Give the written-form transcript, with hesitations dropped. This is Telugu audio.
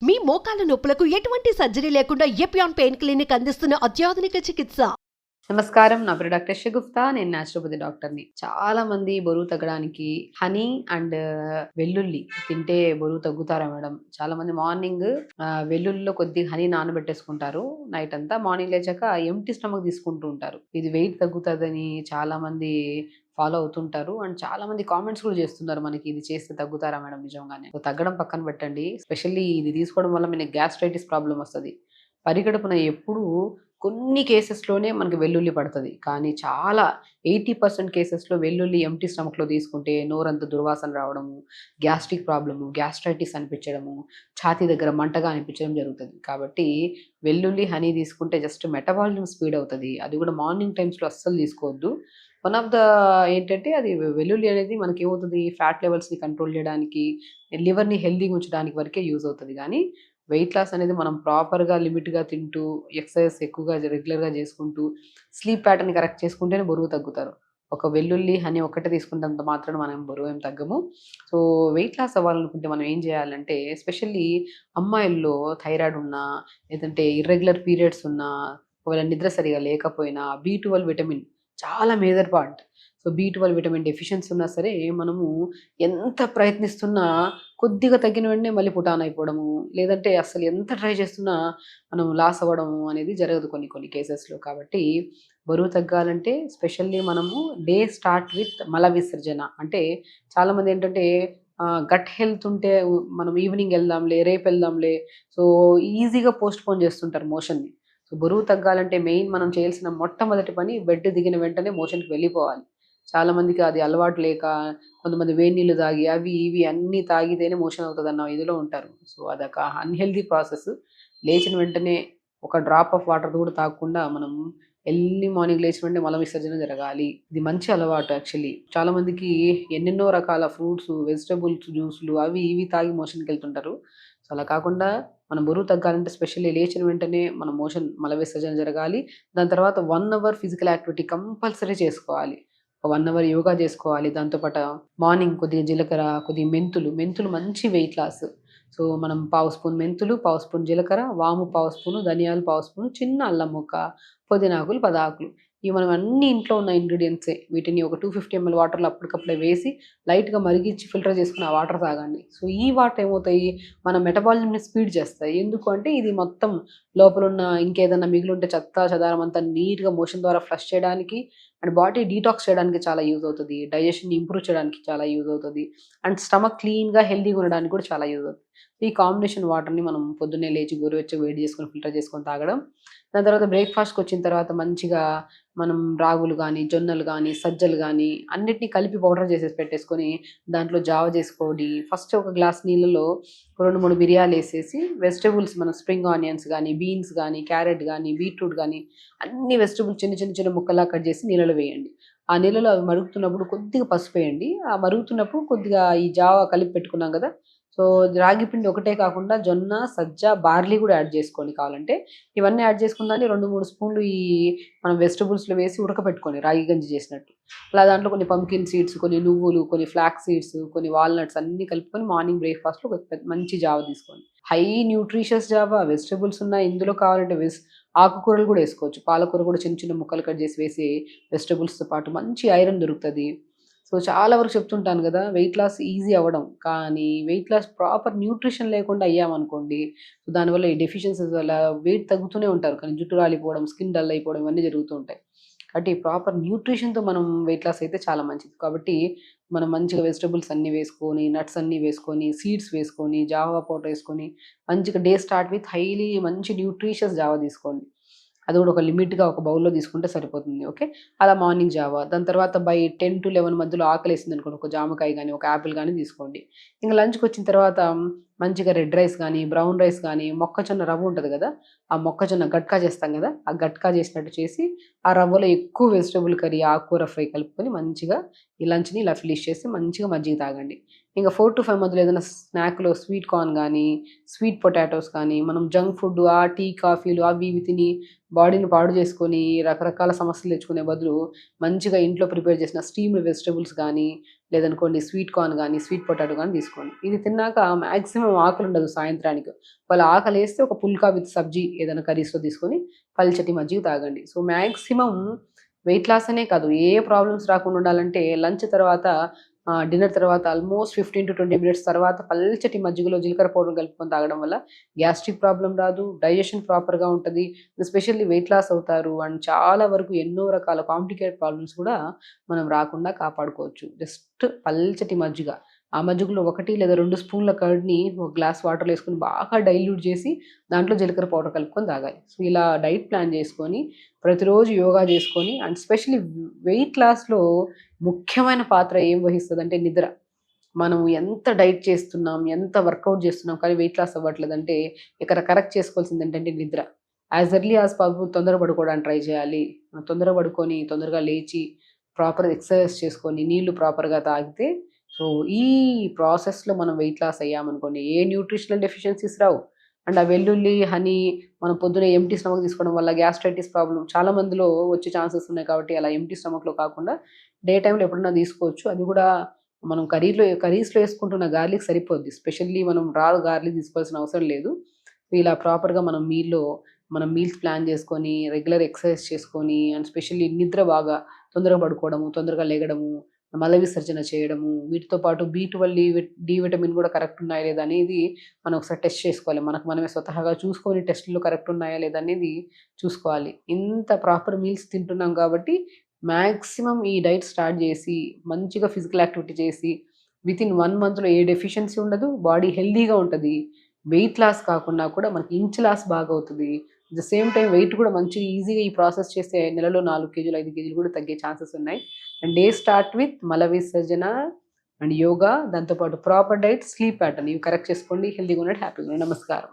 మీ మోకాల నొప్పులకు ఎటువంటి సర్జరీ లేకుండా ఎపియాన్ పెయిన్ క్లినిక్ అందిస్తున్న అత్యాధునిక చికిత్స. నమస్కారం, నా పేరు డాక్టర్ షగుఫ్తా. నేను న్యాచురోపతి డాక్టర్ని. చాలా మంది బరువు తగ్గడానికి హనీ అండ్ వెల్లుల్లి తింటే బరువు తగ్గుతారా మేడం? చాలా మంది మార్నింగ్ వెల్లుల్లిలో కొద్దిగా హనీ నానబెట్టేసుకుంటారు. నైట్ అంతా మార్నింగ్ లేచాక ఎంటీ స్టమక్ తీసుకుంటూ ఉంటారు. ఇది వెయిట్ తగ్గుతుందని చాలా మంది ఫాలో అవుతుంటారు. అండ్ చాలా మంది కామెంట్స్ కూడా చేస్తున్నారు, మనకి ఇది చేస్తే తగ్గుతారా మేడం నిజంగానే? తగ్గడం పక్కన పెట్టండి, స్పెషల్లీ ఇది తీసుకోవడం వల్ల మీకు గ్యాస్ట్రైటిస్ ప్రాబ్లం వస్తుంది. పరిగడుపున ఎప్పుడు కొన్ని కేసెస్లోనే మనకి వెల్లుల్లి పడుతుంది, కానీ చాలా 80% కేసెస్లో వెల్లుల్లి ఎంటీ స్టమక్లో తీసుకుంటే నోరంతా దుర్వాసన రావడము, గ్యాస్ట్రిక్ ప్రాబ్లము, గ్యాస్ట్రైటిస్ అనిపించడము, ఛాతీ దగ్గర మంటగా అనిపించడం జరుగుతుంది. కాబట్టి వెల్లుల్లి హనీ తీసుకుంటే జస్ట్ మెటబాలిజం స్పీడ్ అవుతుంది. అది కూడా మార్నింగ్ టైమ్స్లో అస్సలు తీసుకోవద్దు. వన్ ఆఫ్ ద ఏంటంటే అది వెల్లుల్లి అనేది మనకి ఏమవుతుంది, ఫ్యాట్ లెవెల్స్ని కంట్రోల్ చేయడానికి, లివర్ని హెల్దీగా ఉంచడానికి వరకే యూజ్ అవుతుంది. కానీ వెయిట్ లాస్ అనేది మనం ప్రాపర్గా లిమిట్గా తింటూ, ఎక్సర్సైజ్ ఎక్కువగా రెగ్యులర్గా చేసుకుంటూ, స్లీప్ ప్యాటర్న్ కరెక్ట్ చేసుకుంటేనే బరువు తగ్గుతారు. ఒక వెల్లుల్లి హనీ ఒక్కటే తీసుకుంటంత మాత్రం మనం బరువు ఏం తగ్గము. సో వెయిట్ లాస్ అవ్వాలనుకుంటే మనం ఏం చేయాలంటే, ఎస్పెషల్లీ అమ్మాయిల్లో థైరాయిడ్ ఉన్నా, లేదంటే ఇర్రెగ్యులర్ పీరియడ్స్ ఉన్నా, ఒకవేళ నిద్ర సరిగా లేకపోయినా, B12 విటమిన్ చాలా major part. So B12 vitamin deficiency ఉన్నా సరే మనము ఎంత ప్రయత్నిస్తున్నా కొద్దిగా తగ్గిన వెంటనే మళ్ళీ పుటాన్ అయిపోవడము, లేదంటే అసలు ఎంత ట్రై చేస్తున్నా మనం లాస్ అవ్వడము అనేది జరగదు కొన్ని కేసెస్లో. కాబట్టి బరువు తగ్గాలంటే స్పెషల్లీ మనము డే స్టార్ట్ విత్ మల విసర్జన. అంటే చాలామంది ఏంటంటే గట్ హెల్త్ ఉంటే మనం ఈవినింగ్ వెళ్దాంలే, రేపు వెళ్దాంలే, సో ఈజీగా పోస్ట్ పోన్ చేస్తుంటారు మోషన్ని. సో బరువు తగ్గాలంటే మెయిన్ మనం చేయాల్సిన మొట్టమొదటి పని, బెడ్ దిగిన వెంటనే మోషన్కి వెళ్ళిపోవాలి. చాలామందికి అది అలవాటు లేక కొంతమంది వేడి నీళ్ళు తాగి అవి ఇవి అన్నీ తాగితేనే మోషన్ అవుతుంది అన్న ఇదిలో ఉంటారు. సో అదొక అన్హెల్దీ ప్రాసెస్. లేచిన వెంటనే ఒక డ్రాప్ ఆఫ్ వాటర్ కూడా తాగకుండా మనం ఎర్లీ మార్నింగ్ లేచిన వెంటనే మల విసర్జన జరగాలి. ఇది మంచి అలవాటు యాక్చువల్లీ. చాలామందికి ఎన్నెన్నో రకాల ఫ్రూట్స్, వెజిటబుల్స్, జ్యూసులు అవి ఇవి తాగి మోషన్కి వెళ్తుంటారు. సో అలా కాకుండా మనం బరువు తగ్గాలంటే స్పెషల్లీ లేచిన వెంటనే మన మల విసర్జన జరగాలి. దాని తర్వాత 1 అవర్ ఫిజికల్ యాక్టివిటీ కంపల్సరీ చేసుకోవాలి. ఒక 1 అవర్ యోగా చేసుకోవాలి. దాంతోపాటు మార్నింగ్ కొద్దిగా జీలకర్ర, కొద్దిగా మెంతులు మంచి వెయిట్ లాస్. సో మనం 1/2 స్పూన్ మెంతులు, 1/2 స్పూన్ జీలకర్ర, వాము 1/2 స్పూను, ధనియాలు 1/2 స్పూను, చిన్న అల్లం ముక్క, పుదీనాకులు 10 ఆకులు. ఇవి మనం అన్ని ఇంట్లో ఉన్న ఇంగ్రీడియంట్సే. వీటిని ఒక 250 ml వాటర్లో అప్పటికప్పుడే వేసి లైట్గా మరిగించి ఫిల్టర్ చేసుకుని ఆ వాటర్ తాగండి. సో ఈ వాటర్ ఏమవుతాయి, మన మెటబాలిజంని స్పీడ్ చేస్తాయి. ఎందుకు అంటే ఇది మొత్తం లోపల ఉన్న ఇంకేదన్నా మిగిలి ఉంటే చెత్త చెదారం అంతా నీట్గా మోషన్ ద్వారా ఫ్లష్ చేయడానికి అండ్ బాడీ డీటాక్స్ చేయడానికి చాలా యూజ్ అవుతుంది. డైజెషన్ ఇంప్రూవ్ చేయడానికి చాలా యూజ్ అవుతుంది. అండ్ స్టమక్ క్లీన్గా హెల్దీగా ఉండడానికి కూడా చాలా యూజ్ అవుతుంది. ఈ కాంబినేషన్ వాటర్ని మనం పొద్దున్నే లేచి గోరువెచ్చగా వేడి చేసుకొని ఫిల్టర్ చేసుకొని తాగడం. దాని తర్వాత బ్రేక్ఫాస్ట్కి వచ్చిన తర్వాత మంచిగా మనం రాగులు కానీ, జొన్నలు కానీ, సజ్జలు కానీ అన్నిటినీ కలిపి పౌడర్ చేసేసి పెట్టేసుకొని దాంట్లో జావ చేసుకోండి. ఫస్ట్ ఒక గ్లాస్ నీళ్ళలో 2-3 మిరియాలు వేసేసి వెజిటబుల్స్, మన స్ప్రింగ్ ఆనియన్స్ కానీ, బీన్స్ కానీ, క్యారెట్ కానీ, బీట్రూట్ కానీ అన్ని వెజిటబుల్స్ చిన్న ముక్కలా కట్ చేసి నీళ్ళలో వేయండి. ఆ నీళ్ళలో అవి మరుగుతున్నప్పుడు కొద్దిగా పసుపు వేయండి. ఆ మరుగుతున్నప్పుడు కొద్దిగా ఈ జావ కలిపి పెట్టుకున్నాం కదా, సో రాగి పిండి ఒకటే కాకుండా జొన్న, సజ్జ, బార్లీ కూడా యాడ్ చేసుకోండి కావాలంటే. ఇవన్నీ యాడ్ చేసుకున్న దాన్ని 2-3 స్పూన్లు ఈ మనం వెజిటబుల్స్లో వేసి ఉడకపెట్టుకోండి రాగి గంజి చేసినట్టు. అలా దాంట్లో కొన్ని పంకిన్ సీడ్స్, కొన్ని నువ్వులు, కొన్ని ఫ్లాక్స్ సీడ్స్, కొన్ని వాల్నట్స్ అన్నీ కలుపుకొని మార్నింగ్ బ్రేక్ఫాస్ట్లో మంచి జావ తీసుకోండి. హై న్యూట్రిషియస్ జావ, వెజిటబుల్స్ ఉన్నాయి ఇందులో. కావాలంటే ఆకుకూరలు కూడా వేసుకోవచ్చు. పాలకూర కూడా చిన్న ముక్కలు కట్ చేసి వేసి వెజిటబుల్స్తో పాటు మంచి ఐరన్ దొరుకుతుంది. సో చాలా వరకు చెప్తుంటాను కదా, వెయిట్ లాస్ ఈజీ అవ్వడం, కానీ వెయిట్ లాస్ ప్రాపర్ న్యూట్రిషన్ లేకుండా అయ్యామనుకోండి, సో దానివల్ల ఈ డెఫిషియన్సీస్ వల్ల వెయిట్ తగ్గుతూనే ఉంటారు, కానీ జుట్టు రాలిపోవడం, స్కిన్ డల్ అయిపోవడం ఇవన్నీ జరుగుతూ ఉంటాయి. కాబట్టి ప్రాపర్ న్యూట్రిషన్తో మనం వెయిట్ లాస్ అయితే చాలా మంచిది. కాబట్టి మనం మంచిగా వెజిటబుల్స్ అన్నీ వేసుకొని, నట్స్ అన్నీ వేసుకొని, సీడ్స్ వేసుకొని, జావా పౌడర్ వేసుకొని మంచిగా డే స్టార్ట్ విత్ హైలీ మంచి న్యూట్రిషియస్ జావా తీసుకోండి. అది కూడా ఒక లిమిట్గా ఒక బౌల్లో తీసుకుంటే సరిపోతుంది. ఓకే, అలా మార్నింగ్ జావా. దాని తర్వాత బై 10 to 11 మధ్యలో ఆకలి వేసింది అనుకోండి, ఒక జామకాయ కానీ, ఒక యాపిల్ కానీ తీసుకోండి. ఇంకా లంచ్కి వచ్చిన తర్వాత మంచిగా రెడ్ రైస్ కానీ, బ్రౌన్ రైస్ కానీ, మొక్కజొన్న రవ్వ ఉంటుంది కదా, ఆ మొక్కజొన్న గట్కా చేస్తాం కదా, ఆ గట్కా చేసినట్టు చేసి ఆ రవ్వలో ఎక్కువ వెజిటబుల్ కర్రీ, ఆకుకూర ఫ్రై కలుపుకొని మంచిగా ఈ లంచ్ని ఇలా ఫినిష్ చేసి మంచిగా మజ్జిగ తాగండి. ఇంకా 4-5 మధ్యలో ఏదైనా స్నాక్‌లో స్వీట్ కార్న్ గానీ, స్వీట్ పొటాటోస్ కానీ, మనం జంక్ ఫుడ్ టీ, కాఫీలు అవి ఇవి తిని బాడీని పాడు చేసుకొని రకరకాల సమస్యలు తెచ్చుకునే బదులు మంచిగా ఇంట్లో ప్రిపేర్ చేసిన స్టీమ్డ్ వెజిటబుల్స్ గానీ, లేదనుకోండి స్వీట్ కార్న్ గానీ, స్వీట్ పొటాటో గానీ తీసుకోండి. ఇది తిన్నాక మాక్సిమం ఆకలుండదు సాయంత్రానికి. ఒకవేళ ఆకలేస్తే ఒక పుల్కా విత్ సబ్జీ ఏదైనా కర్రీస్‌తో తీసుకొని పల్చటి మజ్జిగ తాగండి. సో, మాక్సిమం వెయిట్ లాస్ అనే కాదు, ఏ ప్రాబ్లమ్స్ రాకుండా ఉండాలంటే లంచ్ తర్వాత డిన్నర్ తర్వాత ఆల్మోస్ట్ 15-20 మినిట్స్ తర్వాత పల్చటి మజ్జిగలో జీలకర్ర పౌడర్ కలుపుకొని తాగడం వల్ల గ్యాస్ట్రిక్ ప్రాబ్లమ్ రాదు, డైజెషన్ ప్రాపర్‌గా ఉంటది. ఎస్పెషల్లీ వెయిట్ లాస్ అవుతారు. అండ్ చాలా వరకు ఎన్నో రకాల కాంప్లికేటెడ్ ప్రాబ్లమ్స్ కూడా మనం రాకుండా కాపాడుకోవచ్చు. జస్ట్ పల్చటి మజ్జిగ. ఆ మజ్జిగలో 1 లేదా 2 స్పూన్ల కర్డ్‌ని ఒక గ్లాస్ వాటర్‌లో ఏసుకొని బాగా డైల్యూట్ చేసి దాంట్లో జీలకర్ర పౌడర్ కలుపుకొని తాగాలి. సో, ఇలా డైట్ ప్లాన్ చేసుకొని ప్రతిరోజు యోగా చేసుకొని అండ్ స్పెషల్లీ వెయిట్ లాస్‌లో ముఖ్యమైన పాత్ర ఏం వహిస్తదంటే నిద్ర. మనం ఎంత డైట్ చేస్తున్నాం, ఎంత వర్కౌట్ చేస్తున్నాం కానీ వెయిట్ లాస్ అవ్వట్లేదంటే ఇక్కడ కరెక్ట్ చేసుకోవాల్సిందేంటంటే నిద్ర. యాజ్ ఎర్లీ యాజ్ పాసిబుల్ తొందర పడుకోవడానికి ట్రై చేయాలి. తొందరగా పడుకొని తొందరగా లేచి ప్రాపర్ ఎక్సర్సైజ్ చేసుకొని నీళ్లు ప్రాపర్‌గా తాగితే సో, ఈ ప్రాసెస్‌లో మనం వెయిట్ లాస్ అయ్యామనుకోండి ఏ న్యూట్రిషనల్ డెఫిషియన్సీస్ రావు. అండ్ ఆ వెల్లుల్లి, హనీ మనం పొద్దున్నే ఎంప్టీ స్టమక్ తీసుకోవడం వల్ల గ్యాస్ట్రైటిస్ ప్రాబ్లమ్ చాలా మందిలో వచ్చే ఛాన్సెస్ ఉన్నాయి కాబట్టి అలా ఎంప్టీ స్టమక్‌లో కాకుండా డే టైమ్‌లో ఎప్పుడన్నా తీసుకోవచ్చు. అది కూడా మనం కర్రీస్‌లో ఏసుకుంటున్న గార్లిక్ సరిపోద్ది. స్పెషల్లీ మనం గార్లిక్ తీసుకోవాల్సిన అవసరం లేదు. ఇలా ప్రాపర్‌గా మనం మీల్స్ ప్లాన్ చేసుకొని, రెగ్యులర్ ఎక్సర్సైజ్ చేసుకొని అండ్ స్పెషల్లీ నిద్ర బాగా తొందరగా పడుకోవడము, తొందరగా లెగడము, మల విసర్జన చేయడము, వీటితో పాటు బి12, డి విటమిన్ కూడా కరెక్ట్ ఉన్నాయా లేదా అనేది మనం ఒకసారి టెస్ట్ చేసుకోవాలి. మనకు మనమే స్వతహాగా చూసుకొని టెస్ట్‌లో కరెక్ట్ ఉన్నాయా లేదా అనేది చూసుకోవాలి. ఇంత ప్రాపర్ మీల్స్ తింటున్నాం కాబట్టి మాక్సిమం ఈ డైట్ స్టార్ట్ చేసి మంచిగా ఫిజికల్ యాక్టివిటీ చేసి వితిన్ 1 మంత్‌లో ఏ డెఫిషియన్సీ ఉండదు. బాడీ హెల్తీగా ఉంటది. వెయిట్ లాస్ కాకున్నా కూడా మనకి ఇంచ్ లాస్ బాగా అవుతది. At the same time weight కూడా మంచిగా ఈజీగా ఈ ప్రాసెస్ చేస్తే నెలలో 4 కేజీలు, 5 కేజీలు కూడా తగ్గే ఛాన్సెస్ ఉన్నాయి. అండ్ డే స్టార్ట్ విత్ మల విసర్జన అండ్ యోగా, దాంతో పాటు ప్రాపర్ డైట్, స్లీప్ ప్యాటర్న్ ఇవి కరెక్ట్ చేసుకోండి. హెల్తీగా ఉండండి, హ్యాపీగా ఉండండి. నమస్కారం.